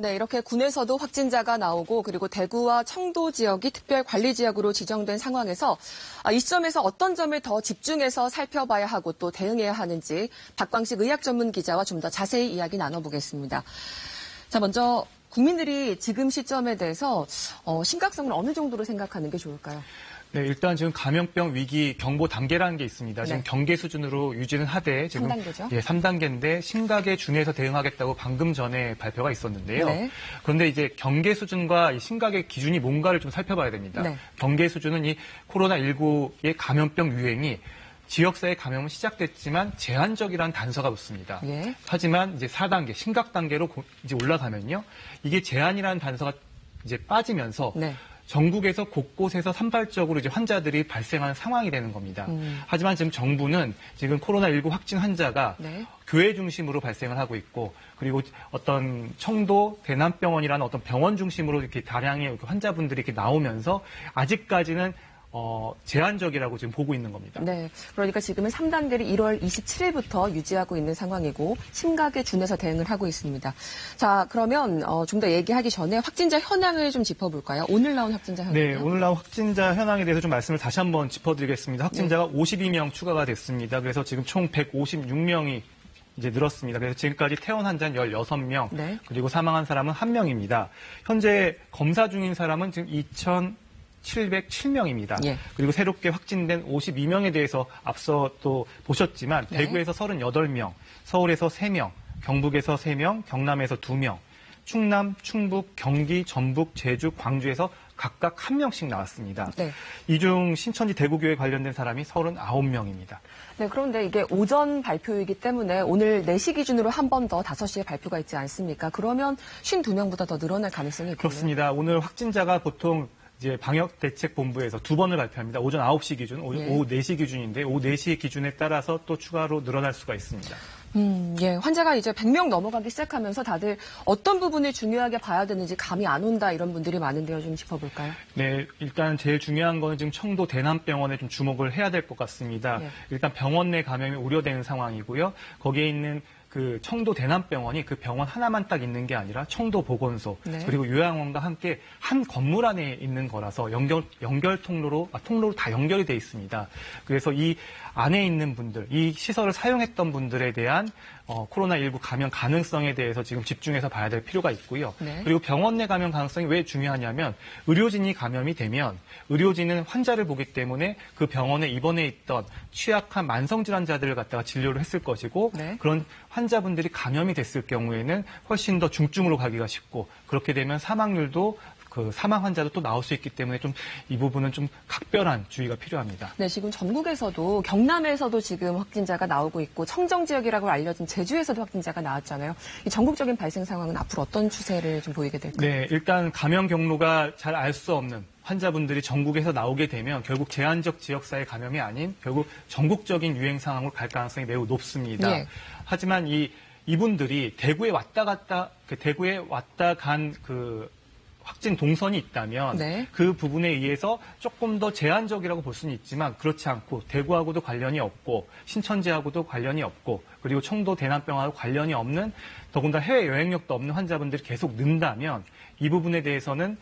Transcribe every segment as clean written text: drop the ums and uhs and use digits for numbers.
네, 이렇게 군에서도 확진자가 나오고 그리고 대구와 청도 지역이 특별관리지역으로 지정된 상황에서 이 시점에서 어떤 점을 더 집중해서 살펴봐야 하고 또 대응해야 하는지 박광식 의학전문기자와 좀 더 자세히 이야기 나눠보겠습니다. 자, 먼저 국민들이 지금 시점에 대해서 심각성을 어느 정도로 생각하는 게 좋을까요? 네, 일단 지금 감염병 위기 경보 단계라는 게 있습니다. 지금 네. 경계 수준으로 유지는 하되 지금 3단계죠? 예, 3단계인데 심각에 준해서 대응하겠다고 방금 전에 발표가 있었는데요. 네. 그런데 이제 경계 수준과 이 심각의 기준이 뭔가를 좀 살펴봐야 됩니다. 네. 경계 수준은 이 코로나19의 감염병 유행이 지역사회 감염은 시작됐지만 제한적이라는 단서가 붙습니다. 예. 하지만 이제 4단계, 심각 단계로 이제 올라가면요. 이게 제한이라는 단서가 이제 빠지면서 네. 전국에서 곳곳에서 산발적으로 이제 환자들이 발생하는 상황이 되는 겁니다. 하지만 지금 정부는 지금 코로나19 확진 환자가 네. 교회 중심으로 발생을 하고 있고 그리고 어떤 청도 대남병원이라는 어떤 병원 중심으로 이렇게 다량의 환자분들이 이렇게 나오면서 아직까지는 제한적이라고 지금 보고 있는 겁니다. 네. 그러니까 지금은 3단계를 1월 27일부터 유지하고 있는 상황이고 심각에 준해서 대응을 하고 있습니다. 자, 그러면 좀 더 얘기하기 전에 확진자 현황을 좀 짚어볼까요? 오늘 나온 확진자 현황. 네, 오늘 나온 확진자 현황에 대해서 좀 말씀을 다시 한번 짚어드리겠습니다. 확진자가 52명 추가가 됐습니다. 그래서 지금 총 156명이 이제 늘었습니다. 그래서 지금까지 퇴원 환자는 16명, 네. 그리고 사망한 사람은 1명입니다. 현재 검사 중인 사람은 지금 2,707명입니다. 예. 그리고 새롭게 확진된 52명에 대해서 앞서 또 보셨지만 네. 대구에서 38명, 서울에서 3명, 경북에서 3명, 경남에서 2명, 충남, 충북, 경기, 전북, 제주, 광주에서 각각 1명씩 나왔습니다. 네. 이 중 신천지 대구교회 관련된 사람이 39명입니다. 네, 그런데 이게 오전 발표이기 때문에 오늘 4시 기준으로 한 번 더 5시에 발표가 있지 않습니까? 그러면 52명보다 더 늘어날 가능성이 있겠네요. 그렇습니다. 오늘 확진자가 보통 이제 방역대책본부에서 2번을 발표합니다. 오전 9시 기준, 예. 오후 4시 기준인데 오후 4시 기준에 따라서 또 추가로 늘어날 수가 있습니다. 예. 환자가 이제 100명 넘어가기 시작하면서 다들 어떤 부분을 중요하게 봐야 되는지 감이 안 온다 이런 분들이 많은데요. 좀 짚어볼까요? 네, 일단 제일 중요한 거는 지금 청도 대남병원에 좀 주목을 해야 될 것 같습니다. 네. 일단 병원 내 감염이 우려되는 상황이고요. 거기에 있는 그 청도 대남병원이 그 병원 하나만 딱 있는 게 아니라 청도 보건소 네. 그리고 요양원과 함께 한 건물 안에 있는 거라서 연결 통로로 다 연결이 돼 있습니다. 그래서 이 안에 있는 분들, 이 시설을 사용했던 분들에 대한 코로나19 감염 가능성에 대해서 지금 집중해서 봐야 될 필요가 있고요. 네. 그리고 병원 내 감염 가능성이 왜 중요하냐면 의료진이 감염이 되면 의료진은 환자를 보기 때문에 그 병원에 입원해 있던 취약한 만성질환자들을 갖다가 진료를 했을 것이고 네. 그런 환자분들이 감염이 됐을 경우에는 훨씬 더 중증으로 가기가 쉽고 그렇게 되면 사망률도 그 사망 환자도 또 나올 수 있기 때문에 좀 이 부분은 좀 각별한 주의가 필요합니다. 네, 지금 전국에서도 경남에서도 지금 확진자가 나오고 있고 청정 지역이라고 알려진 제주에서도 확진자가 나왔잖아요. 이 전국적인 발생 상황은 앞으로 어떤 추세를 좀 보이게 될까요? 네, 일단 감염 경로가 잘 알 수 없는 환자분들이 전국에서 나오게 되면 결국 제한적 지역사회 감염이 아닌 결국 전국적인 유행 상황으로 갈 가능성이 매우 높습니다. 예. 하지만 이분들이 대구에 왔다 간 그 확진 동선이 있다면 네. 그 부분에 의해서 조금 더 제한적이라고 볼 수는 있지만 그렇지 않고 대구하고도 관련이 없고 신천지하고도 관련이 없고 그리고 청도 대남병하고 관련이 없는 더군다나 해외 여행력도 없는 환자분들이 계속 는다면 이 부분에 대해서는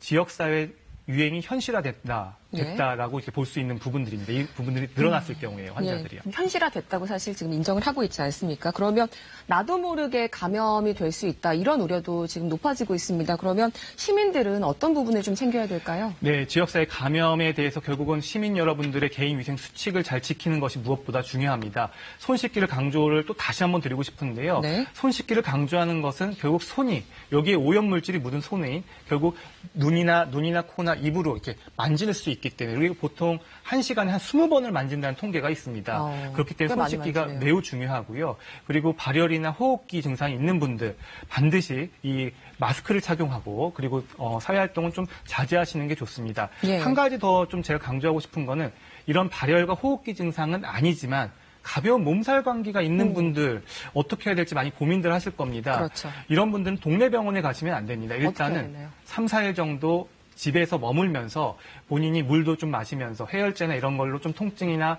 지역사회 유행이 현실화됐다라고 이렇게 볼 수 있는 부분들입니다. 이 부분들이 늘어났을 경우에 환자들이요. 예, 현실화됐다고 사실 지금 인정을 하고 있지 않습니까? 그러면 나도 모르게 감염이 될 수 있다 이런 우려도 지금 높아지고 있습니다. 그러면 시민들은 어떤 부분을 좀 챙겨야 될까요? 네, 지역사회 감염에 대해서 결국은 시민 여러분들의 개인위생 수칙을 잘 지키는 것이 무엇보다 중요합니다. 손 씻기를 강조를 또 다시 한번 드리고 싶은데요. 네. 손 씻기를 강조하는 것은 결국 손이 여기에 오염물질이 묻은 손이 결국 눈이나 코나 입으로 이렇게 만질 수 있기 때문에 그리고 보통 1시간에 한 20번을 만진다는 통계가 있습니다. 그렇기 때문에 손 씻기가 매우 중요하고요. 그리고 발열이나 호흡기 증상이 있는 분들 반드시 이 마스크를 착용하고 그리고 사회활동은 좀 자제하시는 게 좋습니다. 예. 한 가지 더 좀 제가 강조하고 싶은 거는 이런 발열과 호흡기 증상은 아니지만 가벼운 몸살 감기가 있는 분들 어떻게 해야 될지 많이 고민들 하실 겁니다. 그렇죠. 이런 분들은 동네 병원에 가시면 안 됩니다. 일단은 3, 4일 정도 집에서 머물면서 본인이 물도 좀 마시면서 해열제나 이런 걸로 좀 통증이나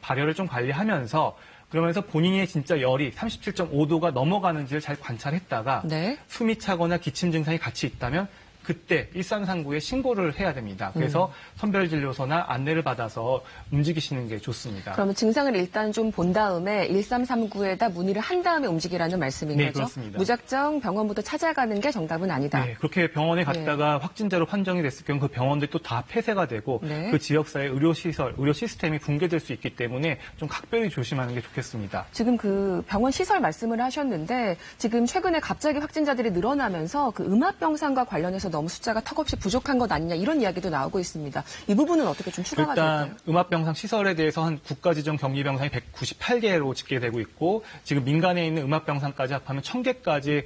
발열을 좀 관리하면서 그러면서 본인의 진짜 열이 37.5도가 넘어가는지를 잘 관찰했다가 네. 숨이 차거나 기침 증상이 같이 있다면 그때 1339에 신고를 해야 됩니다. 그래서 선별진료소나 안내를 받아서 움직이시는 게 좋습니다. 그러면 증상을 일단 좀 본 다음에 1339에다 문의를 한 다음에 움직이라는 말씀인 네, 거죠? 그렇습니다. 무작정 병원부터 찾아가는 게 정답은 아니다. 네, 그렇게 병원에 갔다가 확진자로 판정이 됐을 경우 그 병원들이 또 다 폐쇄가 되고 네. 그 지역사회 의료시설, 의료 시스템이 붕괴될 수 있기 때문에 좀 각별히 조심하는 게 좋겠습니다. 지금 그 병원 시설 말씀을 하셨는데 지금 최근에 갑자기 확진자들이 늘어나면서 그 음압병상과 관련해서 너무 숫자가 턱없이 부족한 것 아니냐 이런 이야기도 나오고 있습니다. 이 부분은 어떻게 좀 추가가 될까요? 일단 음압병상 시설에 대해서 한 국가지정 격리병상이 198개로 집계되고 있고 지금 민간에 있는 음압병상까지 합하면 1000개까지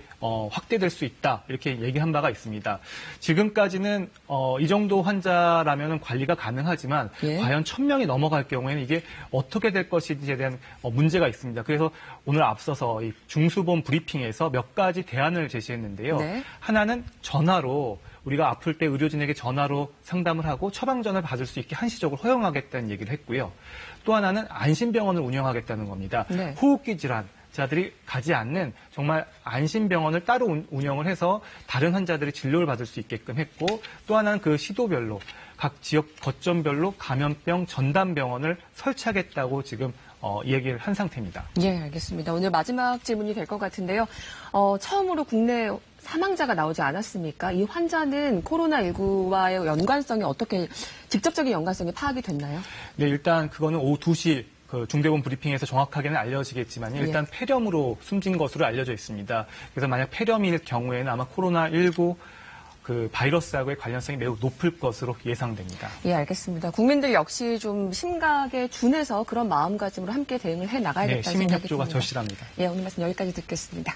확대될 수 있다 이렇게 얘기한 바가 있습니다. 지금까지는 이 정도 환자라면 관리가 가능하지만 예. 과연 1000명이 넘어갈 경우에는 이게 어떻게 될 것인지에 대한 문제가 있습니다. 그래서 오늘 앞서서 이 중수본 브리핑에서 몇 가지 대안을 제시했는데요. 네. 하나는 전화로 우리가 아플 때 의료진에게 전화로 상담을 하고 처방전을 받을 수 있게 한시적으로 허용하겠다는 얘기를 했고요. 또 하나는 안심병원을 운영하겠다는 겁니다. 네. 호흡기 질환자들이 가지 않는 정말 안심병원을 따로 운영을 해서 다른 환자들이 진료를 받을 수 있게끔 했고 또 하나는 그 시도별로 각 지역 거점별로 감염병 전담병원을 설치하겠다고 지금 이 얘기를 한 상태입니다. 예, 알겠습니다. 오늘 마지막 질문이 될 것 같은데요. 처음으로 국내 사망자가 나오지 않았습니까? 이 환자는 코로나19와의 연관성이 어떻게 직접적인 연관성이 파악이 됐나요? 네, 일단 그거는 오후 2시 그 중대본 브리핑에서 정확하게는 알려지겠지만 일단 폐렴으로 숨진 것으로 알려져 있습니다. 그래서 만약 폐렴일 경우에는 아마 코로나19 그 바이러스하고의 관련성이 매우 높을 것으로 예상됩니다. 예, 알겠습니다. 국민들 역시 좀 심각에 준해서 그런 마음가짐으로 함께 대응을 해 나가야겠다는 네, 시민 생각이 협조가 듭니다. 절실합니다. 예, 오늘 말씀 여기까지 듣겠습니다.